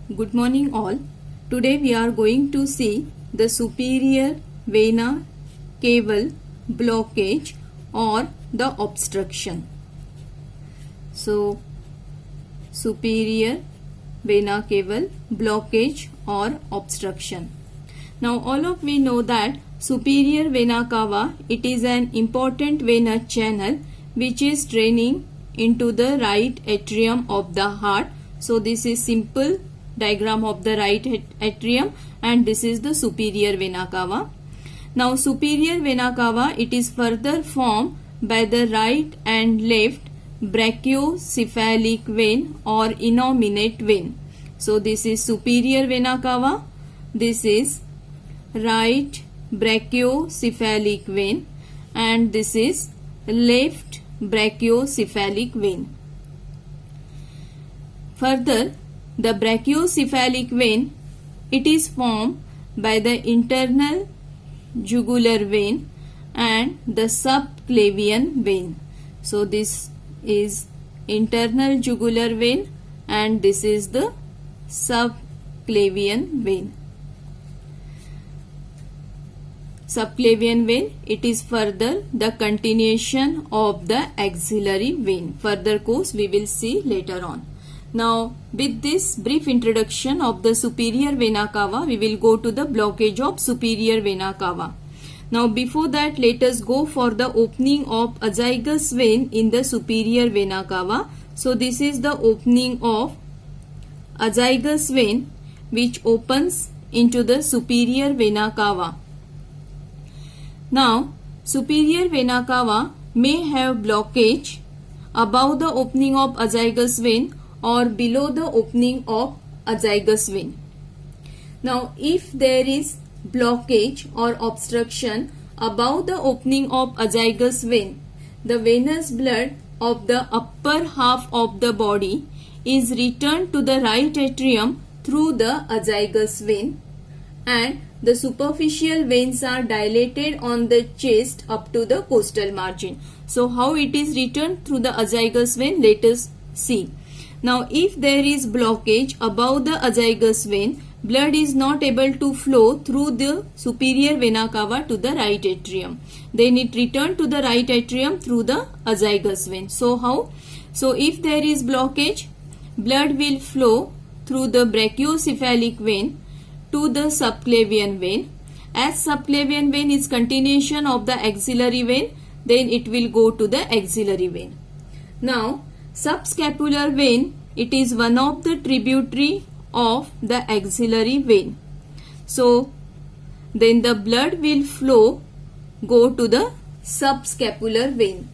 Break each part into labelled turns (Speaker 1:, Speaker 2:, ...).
Speaker 1: Good morning all. Today we are going to see the superior vena cava blockage or the obstruction. So superior vena cava blockage or obstruction. Now all of we know that superior vena cava, it is an important vena channel which is draining into the right atrium of the heart. So this is simple diagram of the right atrium and this is the superior vena cava. Now superior vena cava, it is further formed by the right and left brachiocephalic vein or innominate vein. So this is superior vena cava, this is right brachiocephalic vein and this is left brachiocephalic vein. Further, the brachiocephalic vein, it is formed by the internal jugular vein and the subclavian vein. So this is internal jugular vein and this is the subclavian vein. Subclavian vein, it is further the continuation of the axillary vein. Further course we will see later on. Now with this brief introduction of the superior vena cava, we will go to the blockage of superior vena cava. Now before that, let us go for the opening of azygous vein in the superior vena cava. So this is the opening of azygous vein which opens into the superior vena cava. Now superior vena cava may have blockage above the opening of azygous vein or below the opening of azygous vein. Now if there is blockage or obstruction above the opening of azygous vein, the venous blood of the upper half of the body is returned to the right atrium through the azygous vein and the superficial veins are dilated on the chest up to the costal margin. So how it is returned through the azygous vein, let us see. Now if there is blockage above the azygous vein, blood is not able to flow through the superior vena cava to the right atrium. Then it returns to the right atrium through the azygous vein. So how? So if there is blockage, blood will flow through the brachiocephalic vein to the subclavian vein. As subclavian vein is continuation of the axillary vein, then it will go to the axillary vein. Now subscapular vein, it is one of the tributary of the axillary vein. So then the blood will flow go to the subscapular vein.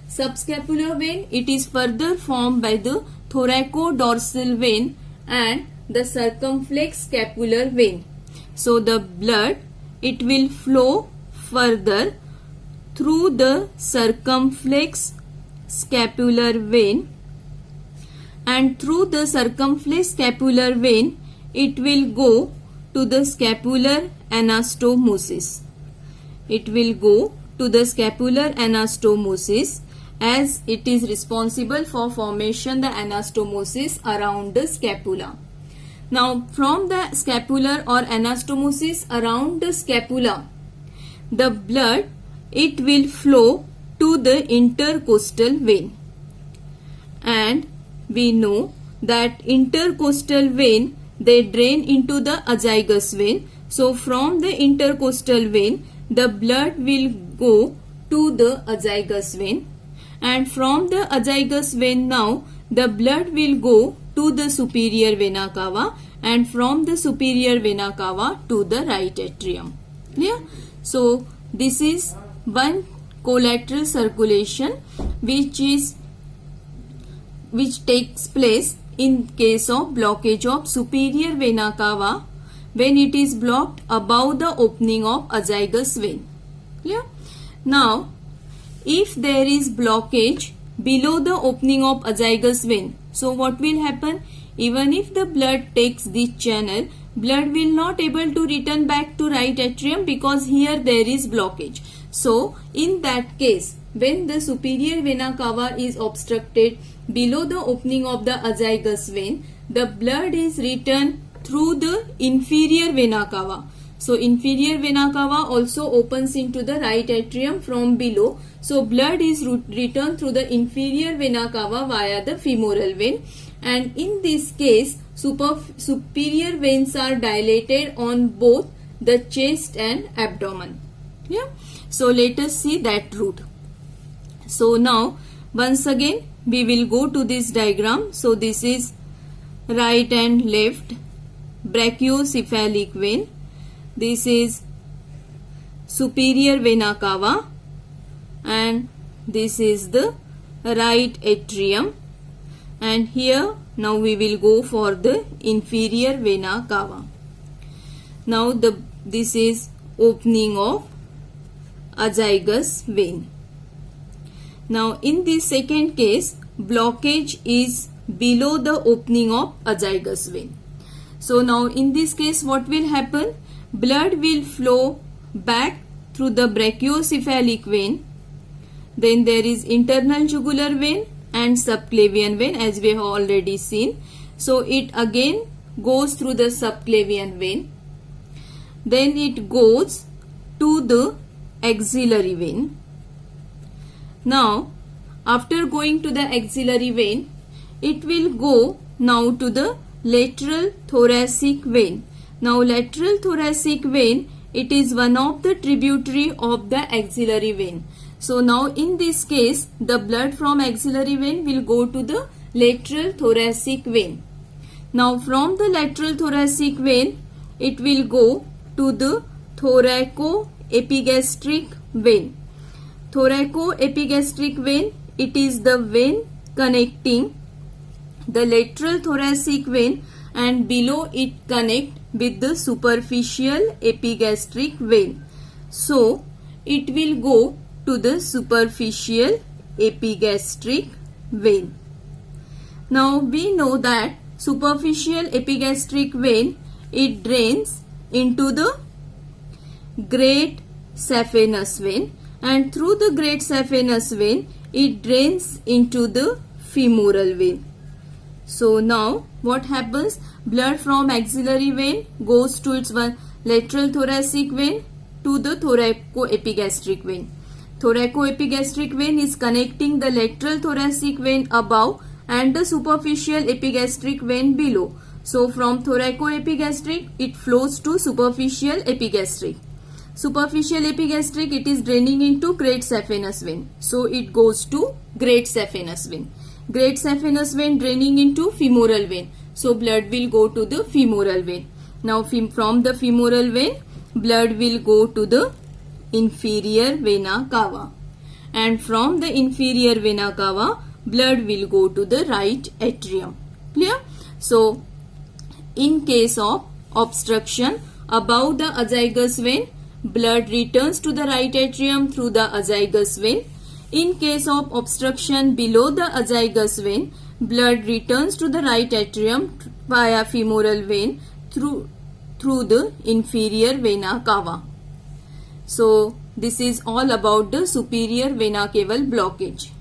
Speaker 1: Subscapular vein, it is further formed by the thoracodorsal vein and the circumflex scapular vein. So the blood, it will flow further through the circumflex scapular vein and through the circumflex scapular vein it will go to the scapular anastomosis. It will go to the scapular anastomosis as it is responsible for formation the anastomosis around the scapula. Now from the scapular or anastomosis around the scapula, the blood, it will flow to the intercostal vein. And we know that intercostal vein, they drain into the azygous vein. So from the intercostal vein, the blood will go to the azygous vein. And from the azygous vein now, the blood will go to the superior vena cava and from the superior vena cava to the right atrium. Clear? So this is one collateral circulation which takes place in case of blockage of superior vena cava when it is blocked above the opening of azygous vein. Clear? Now if there is blockage below the opening of azygous vein, so what will happen? Even if the blood takes this channel, blood will not able to return back to right atrium because here there is blockage. So in that case, when the superior vena cava is obstructed below the opening of the azygous vein, the blood is returned through the inferior vena cava. So inferior vena cava also opens into the right atrium from below. So blood is returned through the inferior vena cava via the femoral vein, and in this case superior veins are dilated on both the chest and abdomen. Yeah. So let us see that route. So now once again we will go to this diagram. So this is right and left brachiocephalic vein. This is superior vena cava, and this is the right atrium, and here now we will go for the inferior vena cava. Now this is opening of azygous vein. Now in this second case, blockage is below the opening of azygous vein. So now in this case what will happen? Blood will flow back through the brachiocephalic vein. Then there is internal jugular vein and subclavian vein, as we have already seen. So it again goes through the subclavian vein. Then it goes to the axillary vein. Now after going to the axillary vein, it will go now to the lateral thoracic vein. Now lateral thoracic vein, it is one of the tributary of the axillary vein. So now in this case, the blood from axillary vein will go to the lateral thoracic vein. Now from the lateral thoracic vein, it will go to the thoracoepigastric vein. Thoracoepigastric vein, it is the vein connecting the lateral thoracic vein, and below it connect with the superficial epigastric vein. So it will go to the superficial epigastric vein. Now we know that superficial epigastric vein, it drains into the great saphenous vein, and through the great saphenous vein it drains into the femoral vein. So now what happens? Blood from axillary vein goes to its lateral thoracic vein to the thoracoepigastric vein. Thoracoepigastric vein is connecting the lateral thoracic vein above and the superficial epigastric vein below. So from thoracoepigastric it flows to superficial epigastric. Superficial epigastric, it is draining into great saphenous vein. So it goes to great saphenous vein. Great saphenous vein draining into femoral vein. So blood will go to the femoral vein. Now from the femoral vein, blood will go to the inferior vena cava. And from the inferior vena cava, blood will go to the right atrium. Clear? So in case of obstruction above the azygous vein, blood returns to the right atrium through the azygous vein. In case of obstruction below the azygous vein, blood returns to the right atrium via femoral vein through the inferior vena cava. So this is all about the superior vena cava blockage.